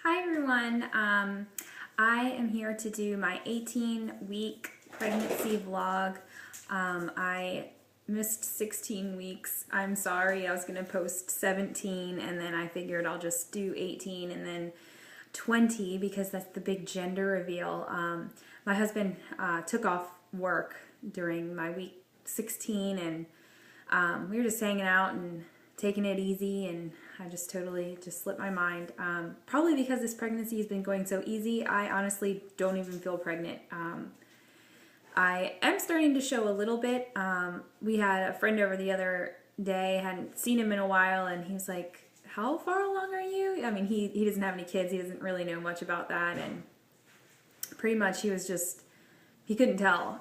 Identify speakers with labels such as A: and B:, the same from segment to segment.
A: Hi everyone. I am here to do my 18-week pregnancy vlog. I missed 16 weeks. I'm sorry. I was going to post 17 and then I figured I'll just do 18 and then 20 because that's the big gender reveal. My husband took off work during my week 16 and we were just hanging out and taking it easy, and I just totally slipped my mind. Probably because this pregnancy has been going so easy, I honestly don't even feel pregnant. I am starting to show a little bit. We had a friend over the other day, hadn't seen him in a while, and he was like, how far along are you? I mean, he doesn't have any kids, he doesn't really know much about that, and pretty much he couldn't tell.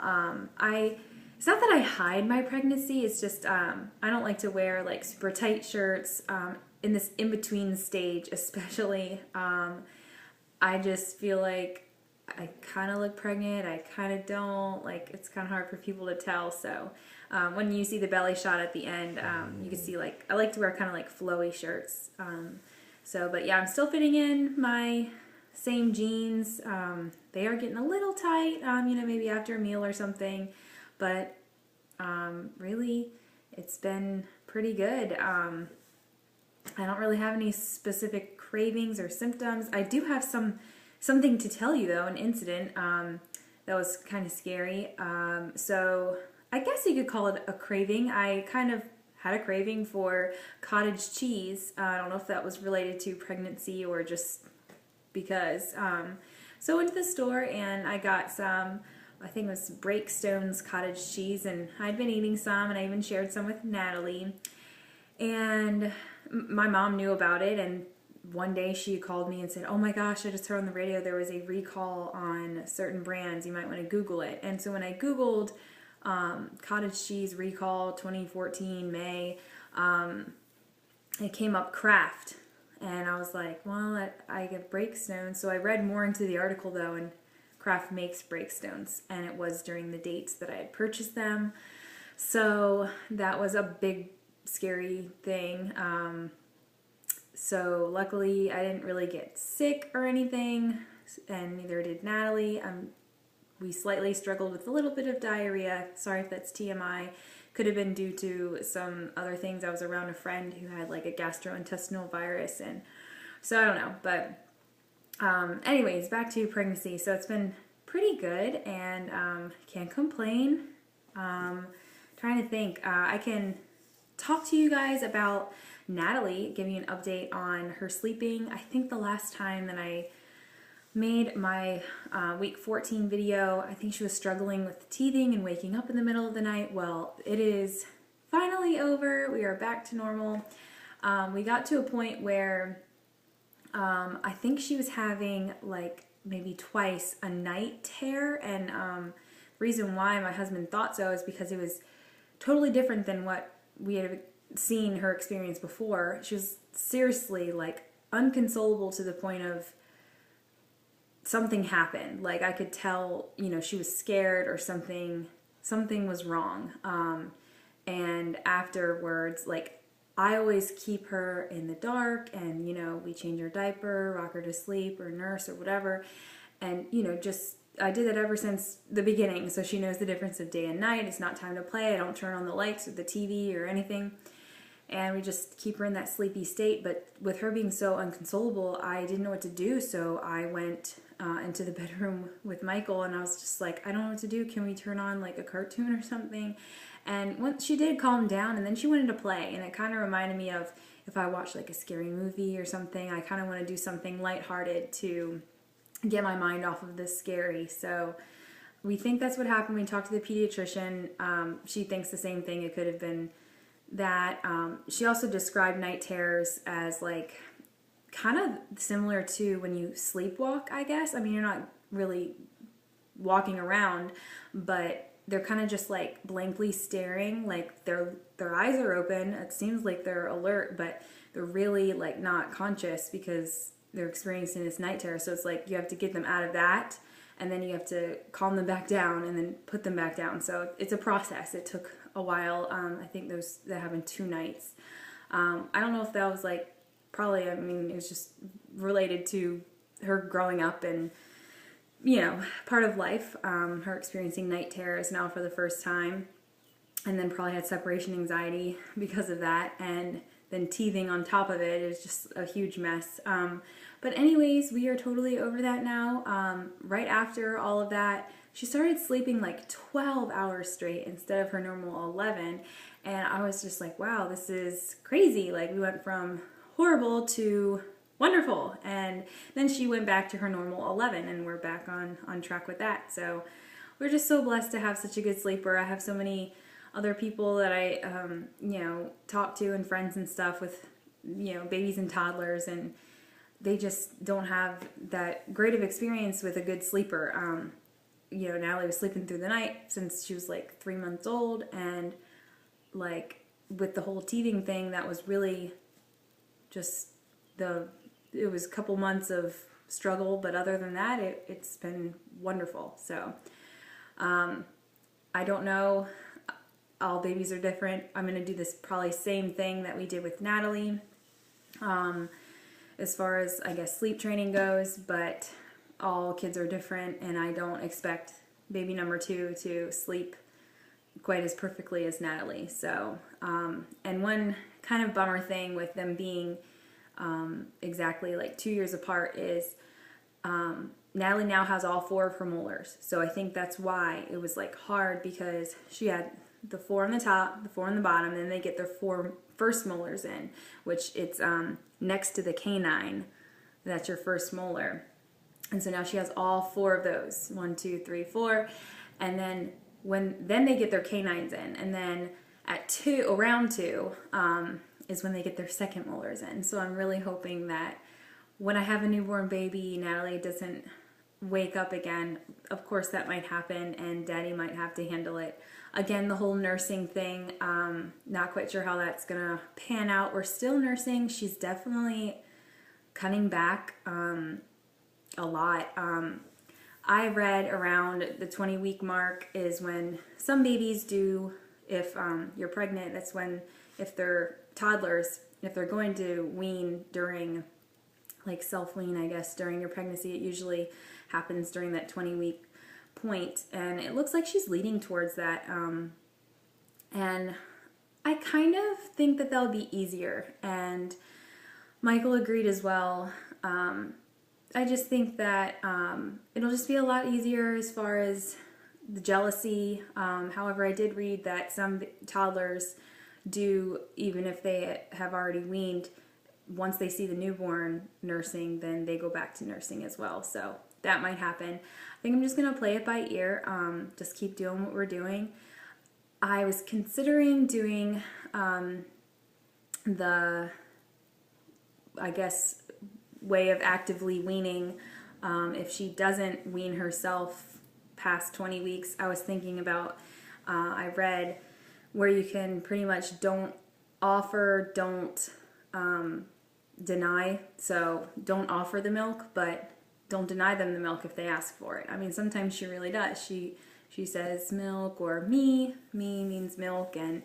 A: It's not that I hide my pregnancy, it's just I don't like to wear like super tight shirts in this in-between stage especially. I just feel like I kind of look pregnant, I kind of don't, like it's kind of hard for people to tell. So when you see the belly shot at the end, you can see like I like to wear kind of like flowy shirts. But yeah, I'm still fitting in my same jeans. They are getting a little tight, maybe after a meal or something. But really, it's been pretty good. I don't really have any specific cravings or symptoms. I do have something to tell you though, an incident that was kind of scary. So I guess you could call it a craving. I kind of had a craving for cottage cheese. I don't know if that was related to pregnancy or just because. So I went to the store and I got some, I think it was Breakstone's cottage cheese, and I'd been eating some and I even shared some with Natalie. And my mom knew about it, and one day she called me and said, oh my gosh, I just heard on the radio there was a recall on certain brands, you might want to Google it. And so when I Googled cottage cheese recall 2014 May, it came up Kraft. And I was like, well, I get Breakstone. So I read more into the article though, and Kraft makes Breakstones, and it was during the dates that I had purchased them. So that was a big, scary thing. So luckily I didn't really get sick or anything, and neither did Natalie. We slightly struggled with a little bit of diarrhea. Sorry if that's TMI. Could have been due to some other things. I was around a friend who had like a gastrointestinal virus, and so I don't know. But anyways, back to pregnancy. So it's been pretty good, and can't complain. Trying to think. I can talk to you guys about Natalie, give you an update on her sleeping. I think the last time that I made my week 14 video, I think she was struggling with teething and waking up in the middle of the night. Well, it is finally over. We are back to normal. We got to a point where I think she was having like maybe twice a night terror, and the reason why my husband thought so is because it was totally different than what we had seen her experience before. She was seriously like unconsolable to the point of something happened. Like I could tell, she was scared or something was wrong. And afterwards, like I always keep her in the dark, and we change her diaper, rock her to sleep, or nurse or whatever. And I did that ever since the beginning, so she knows the difference of day and night. It's not time to play. I don't turn on the lights or the TV or anything. And we just keep her in that sleepy state. But with her being so unconsolable, I didn't know what to do. So I went into the bedroom with Michael, and I was just like, I don't know what to do. Can we turn on like a cartoon or something? And once she did calm down, and then she wanted to play. And it kind of reminded me of if I watch like a scary movie or something, I kind of want to do something lighthearted to get my mind off of this scary. So we think that's what happened. We talked to the pediatrician. She thinks the same thing. It could have been that. She also described night terrors as like kind of similar to when you sleepwalk, I guess. I mean, you're not really walking around, but they're kind of just like blankly staring, like their eyes are open. It seems like they're alert, but they're really like not conscious because they're experiencing this night terror. So it's like you have to get them out of that, and then you have to calm them back down and then put them back down. So it's a process. It took a while. I think that happened 2 nights. I don't know if that was like, probably, I mean, it was just related to her growing up and, you know, part of life. Her experiencing night terrors now for the first time, and then probably had separation anxiety because of that, and then teething on top of it is just a huge mess. But anyways, we are totally over that now. Right after all of that, she started sleeping like 12 hours straight instead of her normal 11. And I was just like, wow, this is crazy. Like, we went from horrible to wonderful. And then she went back to her normal 11, and we're back on track with that. So we're just so blessed to have such a good sleeper. I have so many other people that I, you know, talk to, and friends and stuff with, you know, babies and toddlers, and they just don't have that great of experience with a good sleeper. You know, Natalie was sleeping through the night since she was like 3 months old, and like with the whole teething thing, that was really just it was a couple months of struggle, but other than that, it's been wonderful. So, I don't know. All babies are different. I'm going to do this probably same thing that we did with Natalie, as far as, I guess, sleep training goes, but all kids are different, and I don't expect baby number 2 to sleep quite as perfectly as Natalie. So, and one kind of bummer thing with them being exactly like 2 years apart is Natalie now has all 4 of her molars. So I think that's why it was like hard, because she had the 4 on the top, the 4 on the bottom, and then they get their 4 first molars in, which it's next to the canine. That's your first molar. And so now she has all 4 of those, 1, 2, 3, 4, and then then they get their canines in, and then at around 2 is when they get their second molars in. So I'm really hoping that when I have a newborn baby, Natalie doesn't wake up again. Of course that might happen, and Daddy might have to handle it. Again, the whole nursing thing, not quite sure how that's gonna pan out. We're still nursing. She's definitely cutting back a lot. I read around the 20-week mark is when some babies do, if you're pregnant, that's when, if they're toddlers, if they're going to wean during, like self-wean, I guess, during your pregnancy, it usually happens during that 20-week point, and it looks like she's leading towards that, and I kind of think that that'll be easier, and Michael agreed as well. I just think that it'll just be a lot easier as far as the jealousy. However, I did read that some toddlers do, even if they have already weaned, once they see the newborn nursing, then they go back to nursing as well. So that might happen. I think I'm just going to play it by ear, just keep doing what we're doing. I was considering doing the, I guess, way of actively weaning. If she doesn't wean herself past 20 weeks, I was thinking about, I read where you can pretty much don't offer, don't deny. So don't offer the milk, but don't deny them the milk if they ask for it. I mean, sometimes she really does. She says milk, or me means milk, and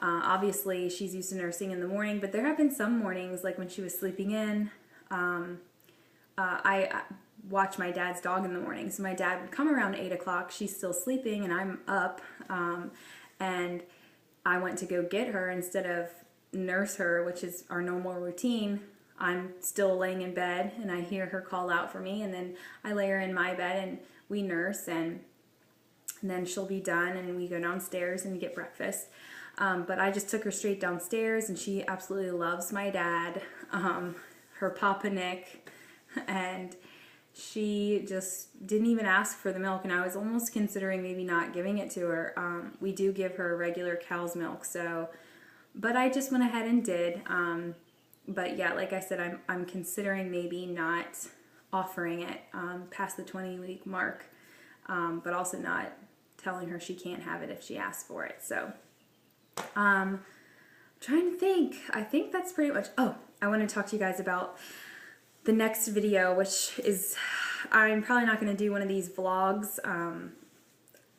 A: obviously she's used to nursing in the morning, but there have been some mornings, like when she was sleeping in, I watch my dad's dog in the morning. So my dad would come around 8 o'clock, she's still sleeping, and I'm up, and I went to go get her instead of nurse her, which is our normal routine. I'm still laying in bed, and I hear her call out for me, and then I lay her in my bed, and we nurse, and then she'll be done, and we go downstairs and get breakfast. But I just took her straight downstairs, and she absolutely loves my dad, her Papa Nick, and she just didn't even ask for the milk, and I was almost considering maybe not giving it to her. We do give her regular cow's milk, so, but I just went ahead and did. But yeah, like I said, I'm considering maybe not offering it past the 20-week mark, but also not telling her she can't have it if she asks for it. So, trying to think. I think that's pretty much. Oh, I want to talk to you guys about the next video, which is, I'm probably not going to do one of these vlogs.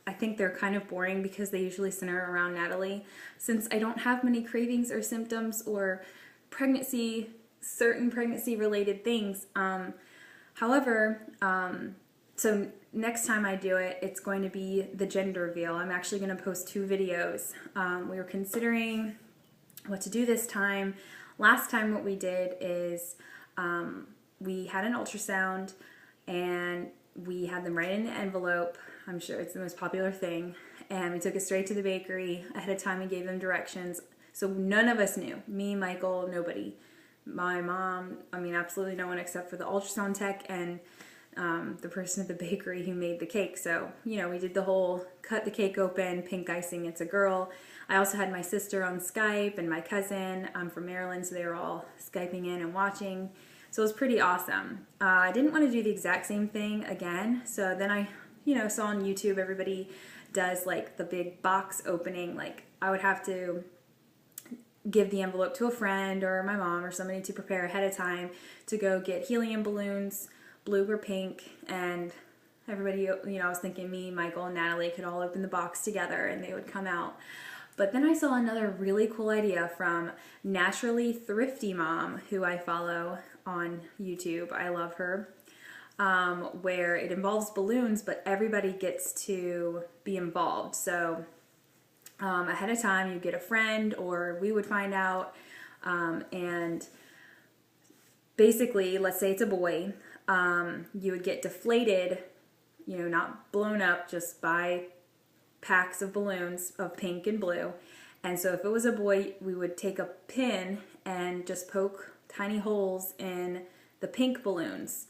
A: I think they're kind of boring because they usually center around Natalie. Since I don't have many cravings or symptoms or pregnancy certain pregnancy related things. However, so next time I do it, it's going to be the gender reveal. I'm actually going to post 2 videos. We were considering what to do this time. Last time what we did is we had an ultrasound and we had them right in an envelope. I'm sure it's the most popular thing. And we took it straight to the bakery. Ahead of time we gave them directions. So none of us knew. Me, Michael, nobody. My mom, I mean absolutely no one except for the ultrasound tech and the person at the bakery who made the cake. So, you know, we did the whole cut the cake open, pink icing, it's a girl. I also had my sister on Skype and my cousin. I'm from Maryland, so they were all Skyping in and watching. So it was pretty awesome. I didn't want to do the exact same thing again. So then I, you know, saw on YouTube everybody does like the big box opening. Like I would have to give the envelope to a friend or my mom or somebody to prepare ahead of time to go get helium balloons, blue or pink, and everybody, you know, I was thinking me, Michael, and Natalie could all open the box together and they would come out. But then I saw another really cool idea from Naturally Thrifty Mom, who I follow on YouTube. I love her. Where it involves balloons, but everybody gets to be involved. So ahead of time, you get a friend, or we would find out, and basically, let's say it's a boy, you would get deflated, you know, not blown up, just by packs of balloons of pink and blue. And so if it was a boy, we would take a pin and just poke tiny holes in the pink balloons.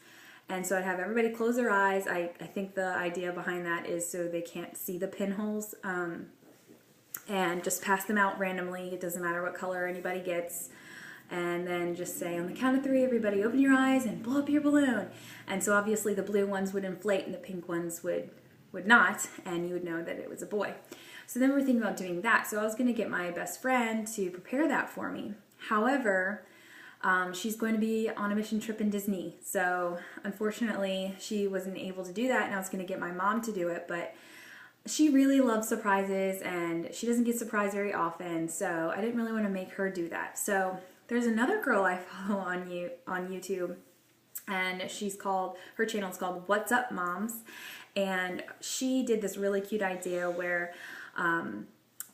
A: And so I'd have everybody close their eyes. I think the idea behind that is so they can't see the pinholes, and just pass them out randomly. It doesn't matter what color anybody gets. And then just say on the count of 3, everybody open your eyes and blow up your balloon. And so obviously the blue ones would inflate and the pink ones would not, and you would know that it was a boy. So then we're thinking about doing that. So I was going to get my best friend to prepare that for me. However, she's going to be on a mission trip in Disney. So unfortunately, she wasn't able to do that, and I was going to get my mom to do it, but she really loves surprises, and she doesn't get surprised very often, so I didn't really want to make her do that. So there's another girl I follow on YouTube, and her channel is called What's Up Moms, and she did this really cute idea where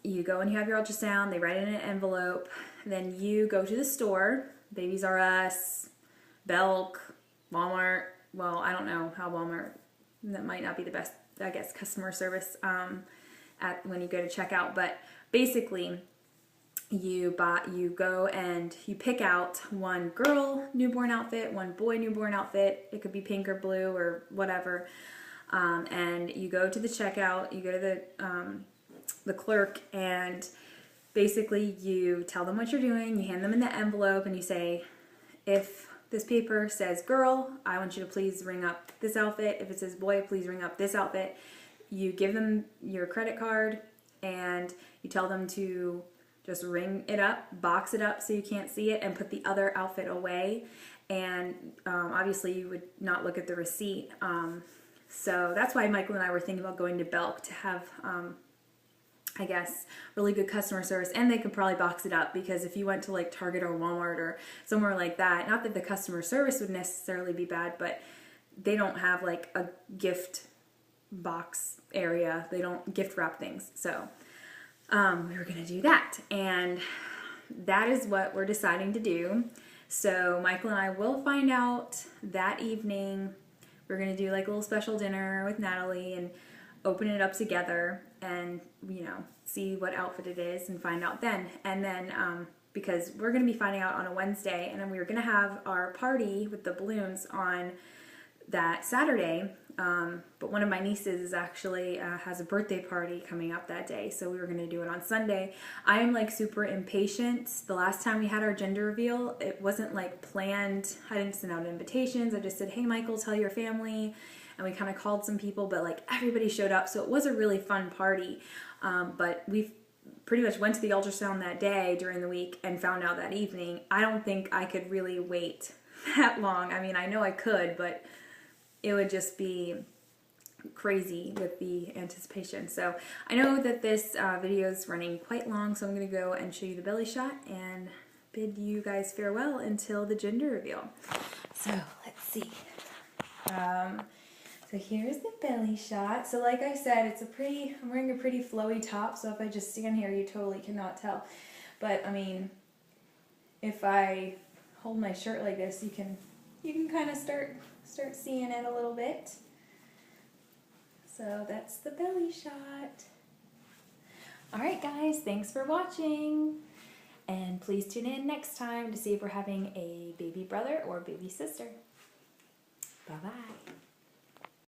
A: you go and you have your ultrasound, they write it in an envelope, then you go to the store, Babies R Us, Belk, Walmart. Well, I don't know how Walmart, that might not be the best, I guess, customer service when you go to checkout, but basically you go and you pick out one girl newborn outfit, one boy newborn outfit. It could be pink or blue or whatever, and you go to the checkout. You go to the clerk, and basically you tell them what you're doing. You hand them in the envelope, and you say, if this paper says girl, I want you to please ring up this outfit. If it says boy, please ring up this outfit. You give them your credit card, and you tell them to just ring it up, box it up so you can't see it, and put the other outfit away. And obviously you would not look at the receipt. So that's why Michael and I were thinking about going to Belk to have, I guess, really good customer service, and they could probably box it up, because if you went to like Target or Walmart or somewhere like that, not that the customer service would necessarily be bad, but they don't have like a gift box area. They don't gift wrap things. So we were going to do that, and that is what we're deciding to do. So Michael and I will find out that evening. We're going to do like a little special dinner with Natalie and open it up together and, you know, see what outfit it is and find out then. And then because we're going to be finding out on a Wednesday, and then we were going to have our party with the balloons on that Saturday, but one of my nieces is actually has a birthday party coming up that day, so we were going to do it on Sunday. I am like super impatient. The last time we had our gender reveal, it wasn't like planned. I didn't send out invitations. I just said, hey Michael, tell your family, and we kind of called some people, but like everybody showed up, so it was a really fun party. But we pretty much went to the ultrasound that day during the week and found out that evening. I don't think I could really wait that long. I mean, I know I could, but it would just be crazy with the anticipation. So I know that this video is running quite long, so I'm going to go and show you the belly shot and bid you guys farewell until the gender reveal. So let's see. So here's the belly shot. So like I said, I'm wearing a pretty flowy top, so if I just stand here, you totally cannot tell. But I mean, if I hold my shirt like this, you can kind of start seeing it a little bit. So that's the belly shot. Alright guys, thanks for watching. And please tune in next time to see if we're having a baby brother or baby sister. Bye-bye.